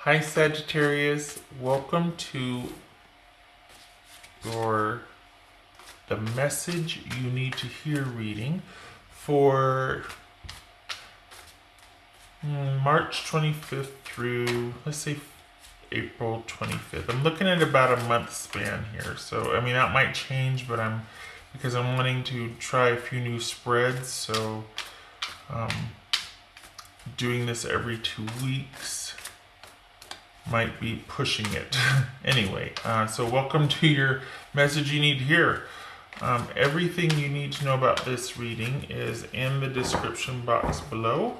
Hi Sagittarius, welcome to your the message you need to hear reading for March 25th through, let's say, April 25th. I'm looking at about a month span here, so I mean that might change, but because I'm wanting to try a few new spreads, so doing this every 2 weeks might be pushing it. Anyway, so welcome to your message you need to hear. Everything you need to know about this reading is in the description box below.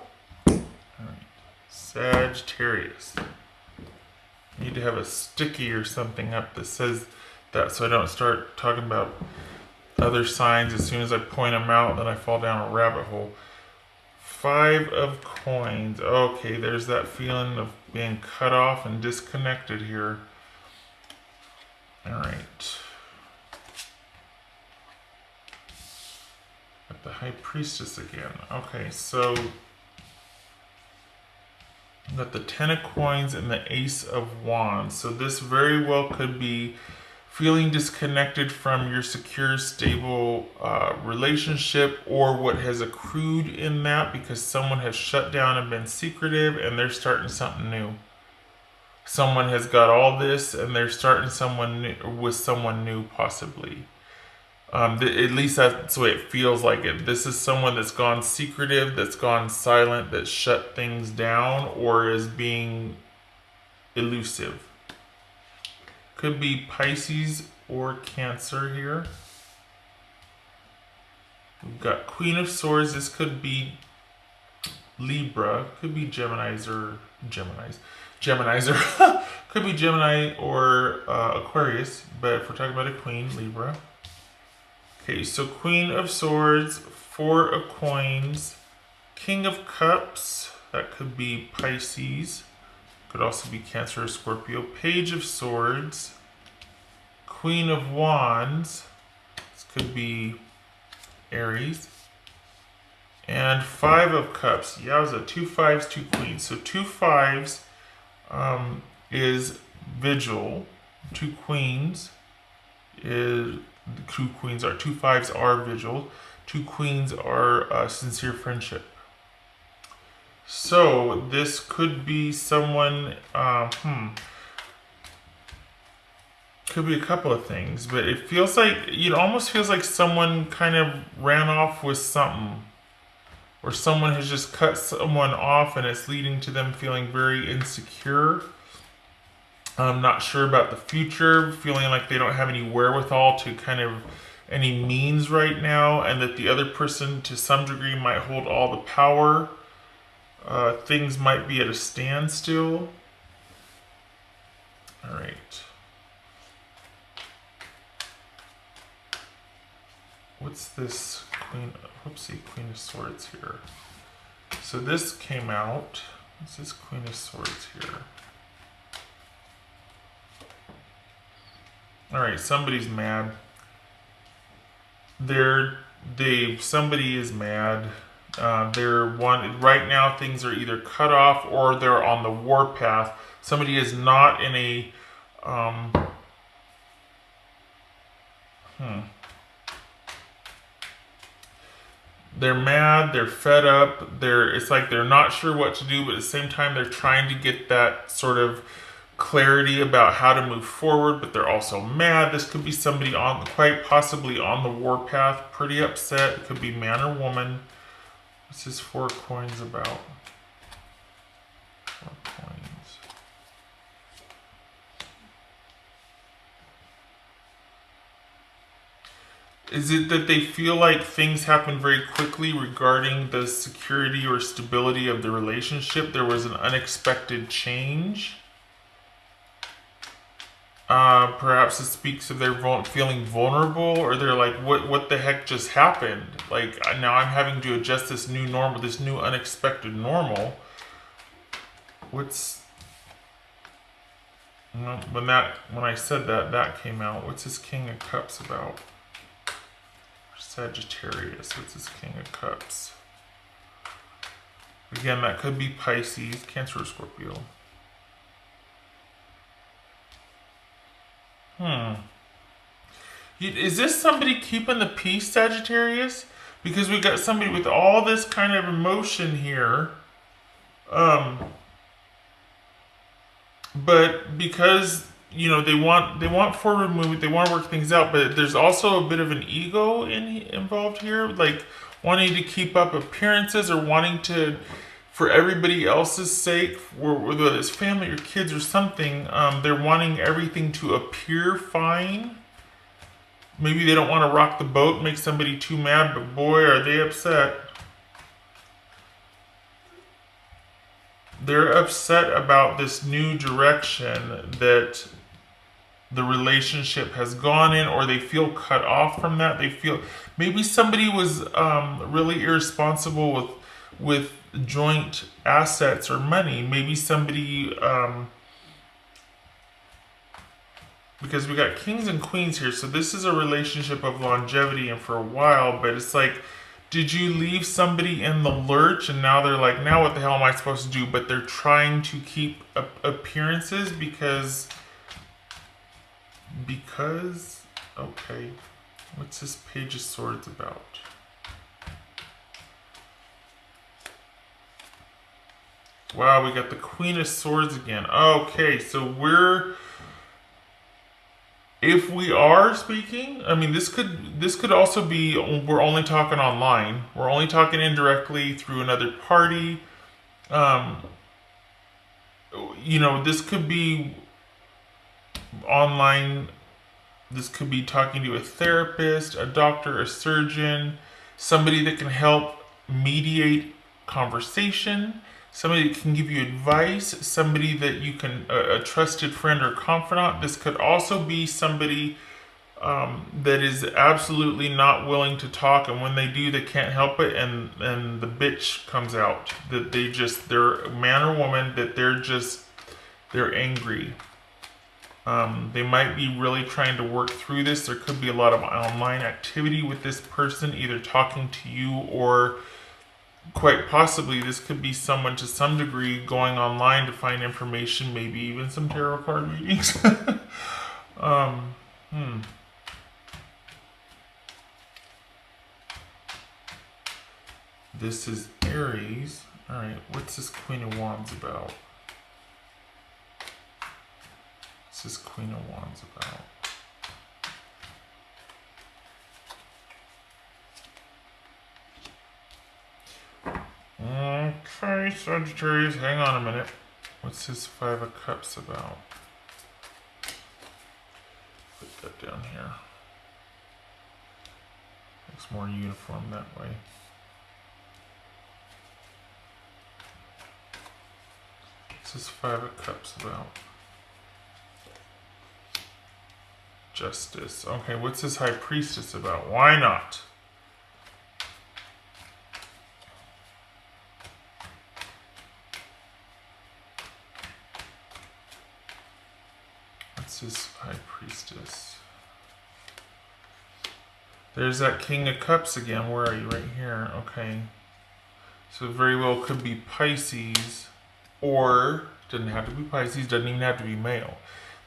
All right. Sagittarius. I need to have a sticky or something up that says that so I don't start talking about other signs as soon as I point them out, then I fall down a rabbit hole. 5 of coins. Okay, there's that feeling of being cut off and disconnected here. All right. At the High Priestess again. Okay, so got the 10 of coins and the Ace of Wands. So this very well could be feeling disconnected from your secure, stable relationship or what has accrued in that because someone has shut down and been secretive and they're starting something new. Someone has got all this and they're starting someone new, with someone new possibly. At least that's the way it feels like it. This is someone that's gone secretive, that's gone silent, that's shut things down or is being elusive. Could be Pisces or Cancer here. We've got Queen of Swords. This could be Libra. Could be Geminis or could be Gemini or Aquarius. But if we're talking about a Queen, Libra. Okay, so Queen of Swords, 4 of Coins, King of Cups. That could be Pisces. Could also be Cancer or Scorpio. Page of Swords, Queen of Wands, this could be Aries, and 5 of Cups. Yowza, 2 5s, 2 queens. So 2 5s is Vigil, 2 queens is 2 queens are 2 5s are Vigil, 2 queens are Sincere Friendship. So this could be someone, could be a couple of things, but it feels like, it almost feels like someone kind of ran off with something. Or someone has just cut someone off and it's leading to them feeling very insecure. I'm not sure about the future, feeling like they don't have any wherewithal to kind of any means right now, and that the other person to some degree might hold all the power. Things might be at a standstill. All right. What's this Queen of Swords here? So this came out. What's this Queen of Swords here? All right, somebody's mad. Somebody is mad. Right now things are either cut off or they're on the warpath. Somebody is not in a They're mad, they're fed up, it's like they're not sure what to do, but at the same time they're trying to get that sort of clarity about how to move forward, but they're also mad. This could be somebody quite possibly on the warpath, pretty upset. It could be man or woman. What's this 4 coins about? 4 coins. Is it that they feel like things happen very quickly regarding the security or stability of the relationship? There was an unexpected change. Perhaps it speaks of their feeling vulnerable, or they're like, what the heck just happened? Like, now I'm having to adjust this new normal, this new unexpected normal. When I said that came out. What's this King of Cups about? Sagittarius. What's this King of Cups? Again, that could be Pisces, Cancer, or Scorpio. Is this somebody keeping the peace, Sagittarius? Because we got somebody with all this kind of emotion here. But because they want forward movement, they want to work things out, but there's also a bit of an ego involved here, like wanting to keep up appearances or wanting to, for everybody else's sake, whether it's family or kids or something, they're wanting everything to appear fine. Maybe they don't want to rock the boat, make somebody too mad, but boy, are they upset. They're upset about this new direction that the relationship has gone in, or they feel cut off from that. They feel maybe somebody was really irresponsible with joint assets or money. Maybe somebody, because we got kings and queens here, so this is a relationship of longevity and for a while, but it's like, did you leave somebody in the lurch and now they're like, now what the hell am I supposed to do? But they're trying to keep appearances because, okay, what's this Page of Swords about? Wow, we got the Queen of Swords again. Okay, so if we are speaking, I mean, this could also be, we're only talking online. We're only talking indirectly through another party. This could be online. This could be talking to a therapist, a doctor, a surgeon, somebody that can help mediate conversation, somebody that can give you advice, somebody that you can, a trusted friend or confidant. This could also be somebody that is absolutely not willing to talk, and when they do, they can't help it, and the bitch comes out. That they're a man or woman, that they're angry. They might be really trying to work through this. There could be a lot of online activity with this person, either talking to you or quite possibly this could be someone to some degree going online to find information, maybe even some tarot card readings. This is Aries. Alright, what's this Queen of Wands about? What's this Queen of Wands about? Okay, Sagittarius, hang on a minute. What's this Five of Cups about? Put that down here. Looks more uniform that way. What's this Five of Cups about? Justice. Okay, what's this High Priestess about? Why not? What's this High Priestess? There's that King of Cups again. Where are you? Right here. Okay. So very well could be Pisces, or doesn't have to be Pisces, doesn't even have to be male.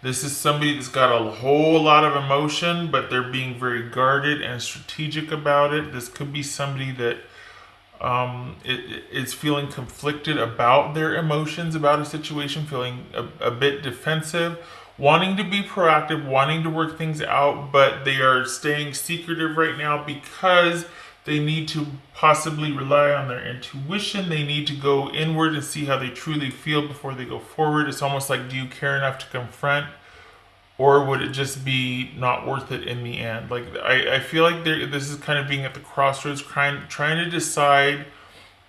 This is somebody that's got a whole lot of emotion, but they're being very guarded and strategic about it. This could be somebody that is feeling conflicted about their emotions, about a situation, feeling a bit defensive, wanting to be proactive, wanting to work things out, but they are staying secretive right now because they need to possibly rely on their intuition. They need to go inward and see how they truly feel before they go forward. It's almost like, do you care enough to confront, or would it just be not worth it in the end? Like, I feel like this is kind of being at the crossroads, trying to decide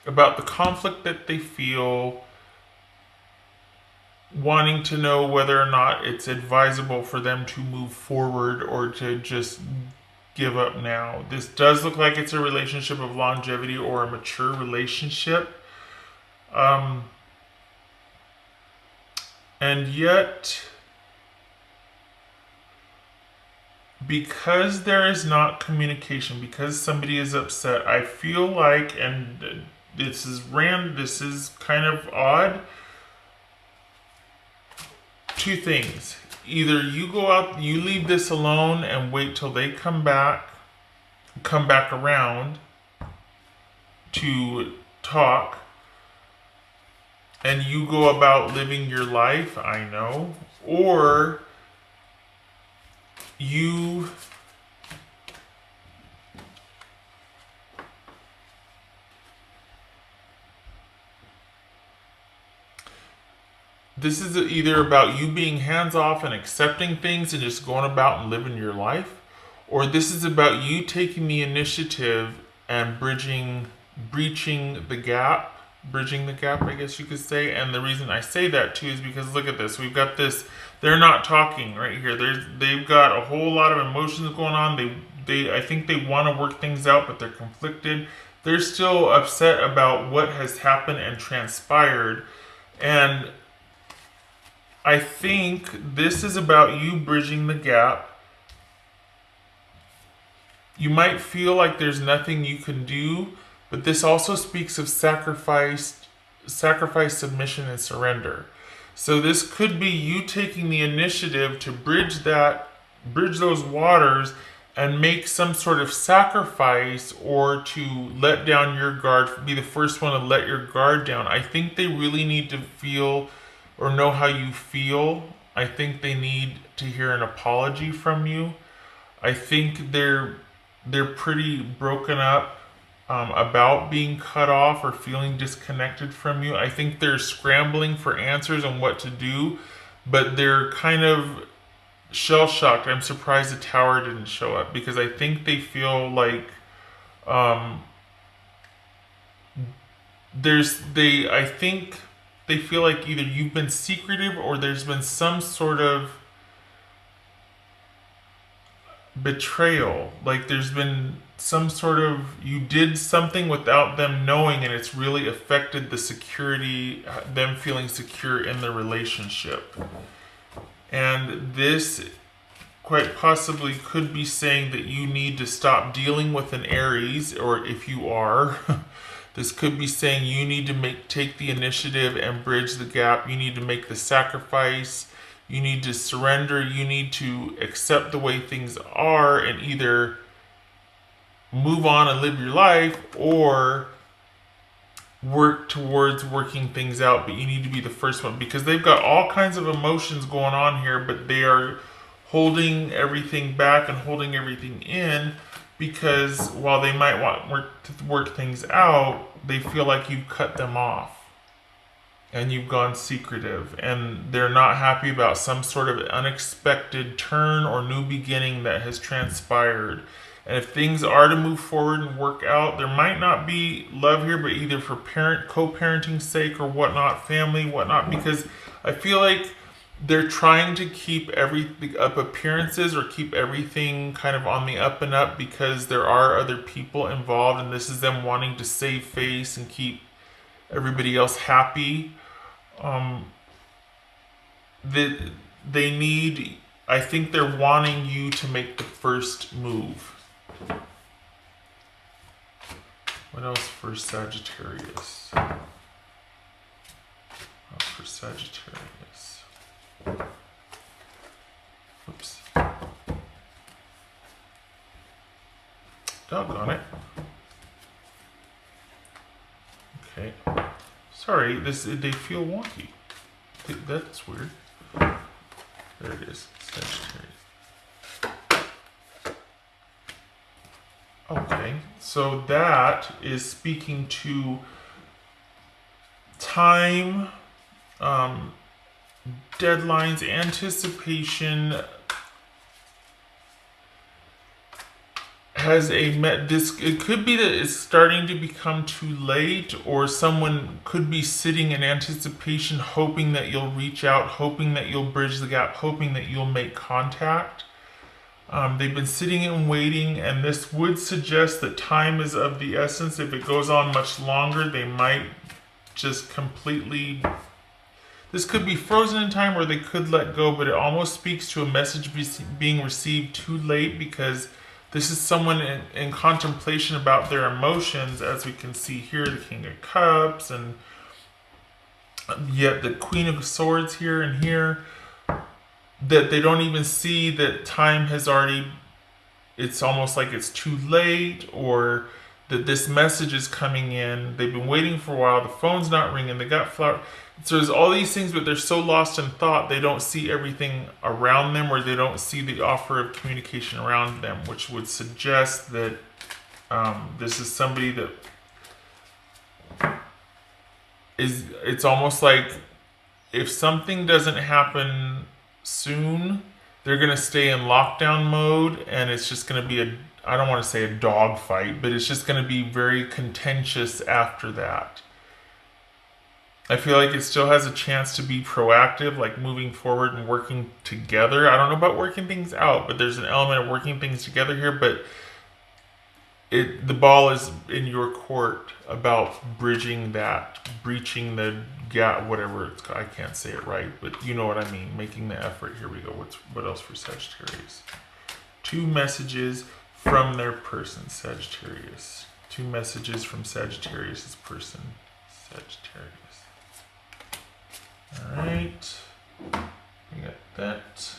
about the conflict that they feel, wanting to know whether or not it's advisable for them to move forward or to just give up now. This does look like it's a relationship of longevity or a mature relationship. And yet, because there is not communication, because somebody is upset, I feel like, and this is kind of odd, two things. either you go out, you leave this alone and wait till they come back around to talk, and you go about living your life, I know, or you this is either about you being hands off and accepting things and just going about and living your life, or this is about you taking the initiative and bridging the gap, I guess you could say. And the reason I say that too is because look at this. We've got this, they're not talking right here. They've got a whole lot of emotions going on. I think they want to work things out, but they're conflicted. They're still upset about what has happened and transpired. And I think this is about you bridging the gap. You might feel like there's nothing you can do, but this also speaks of sacrifice, submission, and surrender. So this could be you taking the initiative to bridge those waters and make some sort of sacrifice, or to let down your guard, be the first one to let your guard down. I think they really need to feel or know how you feel. I think they need to hear an apology from you. I think they're pretty broken up about being cut off or feeling disconnected from you. I think they're scrambling for answers on what to do, but they're kind of shell-shocked. I'm surprised the tower didn't show up, because I think they feel like I think they feel like either you've been secretive or there's been some sort of betrayal. Like there's been some sort of, you did something without them knowing, and it's really affected the security, them feeling secure in the relationship. And this quite possibly could be saying that you need to stop dealing with an Aries, or if you are, this could be saying you need to take the initiative and bridge the gap. You need to make the sacrifice. You need to surrender. You need to accept the way things are and either move on and live your life, or work towards working things out. But you need to be the first one, because they've got all kinds of emotions going on here, but they are holding everything back and holding everything in, because while they might want to work things out, they feel like you've cut them off and you've gone secretive, and they're not happy about some sort of unexpected turn or new beginning that has transpired. And if things are to move forward and work out, there might not be love here, but either for co-parenting sake or whatnot, family, whatnot, because I feel like they're trying to keep everything up appearances, or keep everything kind of on the up and up, because there are other people involved, and this is them wanting to save face and keep everybody else happy. They need, I think they're wanting you to make the first move. What else for Sagittarius? For Sagittarius. Oops. Doggone it. Okay. Sorry, they feel wonky. That's weird. There it is. Sagittarius. Okay, so that is speaking to time, deadlines, anticipation. It could be that it's starting to become too late, or someone could be sitting in anticipation, hoping that you'll reach out, hoping that you'll bridge the gap, hoping that you'll make contact. They've been sitting and waiting, and this would suggest that time is of the essence. If it goes on much longer, they might just completely... This could be frozen in time, or they could let go, but it almost speaks to a message being received too late, because this is someone in contemplation about their emotions, as we can see here, the King of Cups, and yet the Queen of Swords here and here. that they don't even see that time has already, it's almost like it's too late, or that this message is coming in. They've been waiting for a while. The phone's not ringing. They got flower. So there's all these things, but they're so lost in thought, they don't see everything around them, or they don't see the offer of communication around them, which would suggest that this is somebody that is, it's almost like if something doesn't happen soon, they're going to stay in lockdown mode, and it's just going to be a, I don't want to say a dog fight, but it's just going to be very contentious after that. I feel like it still has a chance to be proactive, like moving forward and working together. I don't know about working things out, but there's an element of working things together here, but the ball is in your court about bridging that, breaching the gap, whatever it's called. I can't say it right, but you know what I mean. Making the effort. Here we go. What else for Sagittarius? 2 messages from their person, Sagittarius. 2 messages from Sagittarius' person, Sagittarius. All right. We got that.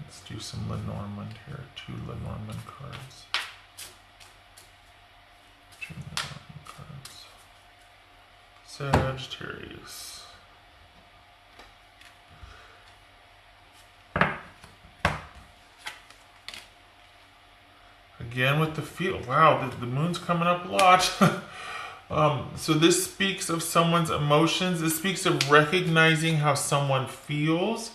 Let's do some Lenormand here. 2 Lenormand cards. 2 Lenormand cards. Sagittarius. Again with the feel. Wow, the moon's coming up a lot. So this speaks of someone's emotions. This speaks of recognizing how someone feels.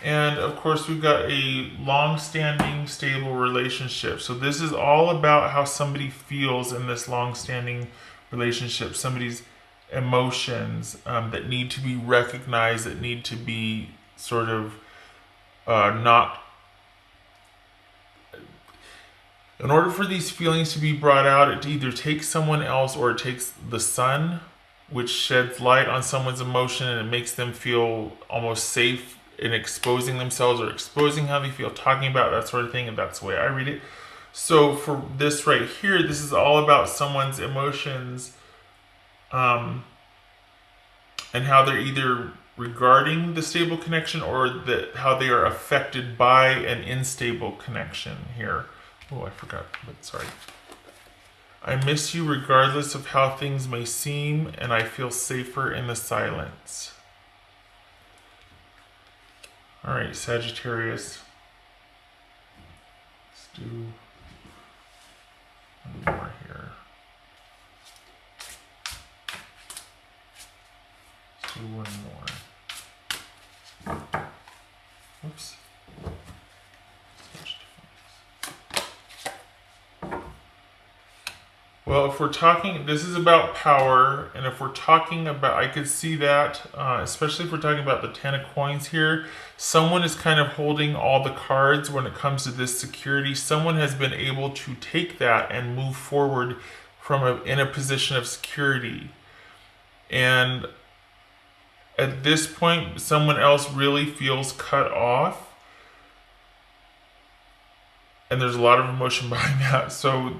And of course, we've got a long-standing, stable relationship. So this is all about how somebody feels in this long-standing relationship. Somebody's emotions that need to be recognized, that need to be sort of not... In order for these feelings to be brought out, it either takes someone else or it takes the sun, which sheds light on someone's emotion and it makes them feel almost safe in exposing themselves or exposing how they feel, talking about that sort of thing, and that's the way I read it. So for this right here, this is all about someone's emotions and how they're either regarding the stable connection or how they are affected by an unstable connection here. Oh, I forgot, but sorry. I miss you regardless of how things may seem, and I feel safer in the silence. All right, Sagittarius. Let's do one more here. Let's do one more. Whoops. Well, if we're talking, this is about power, and if we're talking about, I could see that, especially if we're talking about the 10 of coins here, someone is kind of holding all the cards when it comes to this security. Someone has been able to take that and move forward in a position of security. And at this point, someone else really feels cut off. And there's a lot of emotion behind that. So,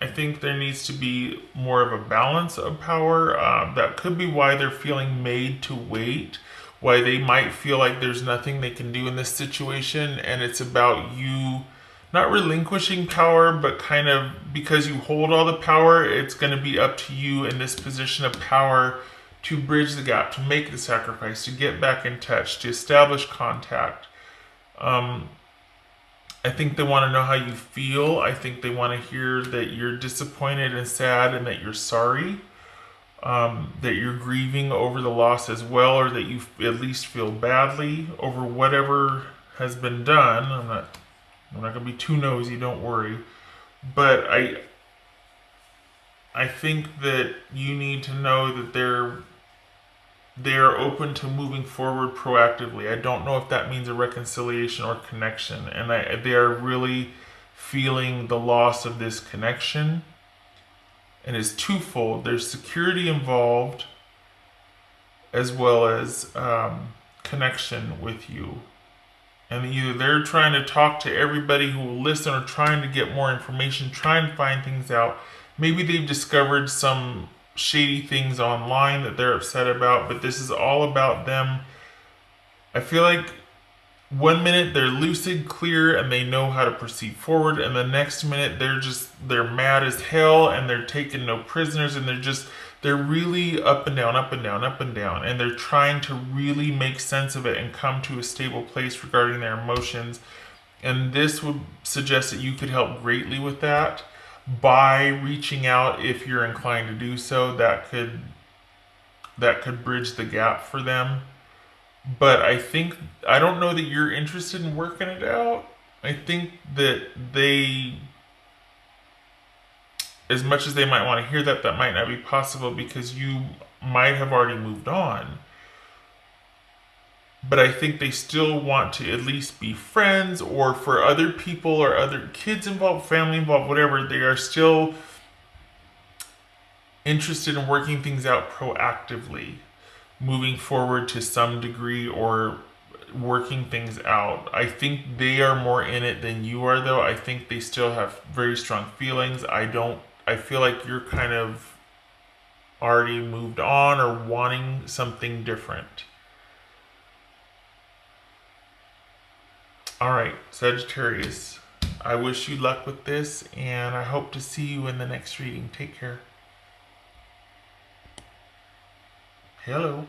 I think there needs to be more of a balance of power. That could be why they're feeling made to wait, why they might feel like there's nothing they can do in this situation, and it's about you not relinquishing power, but kind of, because you hold all the power, it's going to be up to you in this position of power to bridge the gap, to make the sacrifice, to get back in touch, to establish contact. I think they want to know how you feel. I think they want to hear that you're disappointed and sad and that you're sorry, that you're grieving over the loss as well, or that you at least feel badly over whatever has been done. I'm not going to be too nosy, don't worry. But I think that you need to know that they're open to moving forward proactively. I don't know if that means a reconciliation or connection, and they are really feeling the loss of this connection, and it's twofold. There's security involved as well as connection with you, and either they're trying to talk to everybody who will listen, or trying to get more information, trying to find things out. Maybe they've discovered some shady things online that they're upset about, but this is all about them. I feel like one minute they're lucid, clear, and they know how to proceed forward, and the next minute they're mad as hell and they're taking no prisoners, and they're really up and down, up and down, up and down, and they're trying to really make sense of it and come to a stable place regarding their emotions. And this would suggest that you could help greatly with that by reaching out if you're inclined to do so. That could bridge the gap for them. But I don't know that you're interested in working it out. I think that they, as much as they might want to hear that, that might not be possible because you might have already moved on. But I think they still want to at least be friends, or for other people or other kids involved, family involved, whatever, they are still interested in working things out proactively, moving forward to some degree, or working things out. I think they are more in it than you are, though. I think they still have very strong feelings. I feel like you're kind of already moved on or wanting something different. All right, Sagittarius, I wish you luck with this, and I hope to see you in the next reading. Take care. Hello.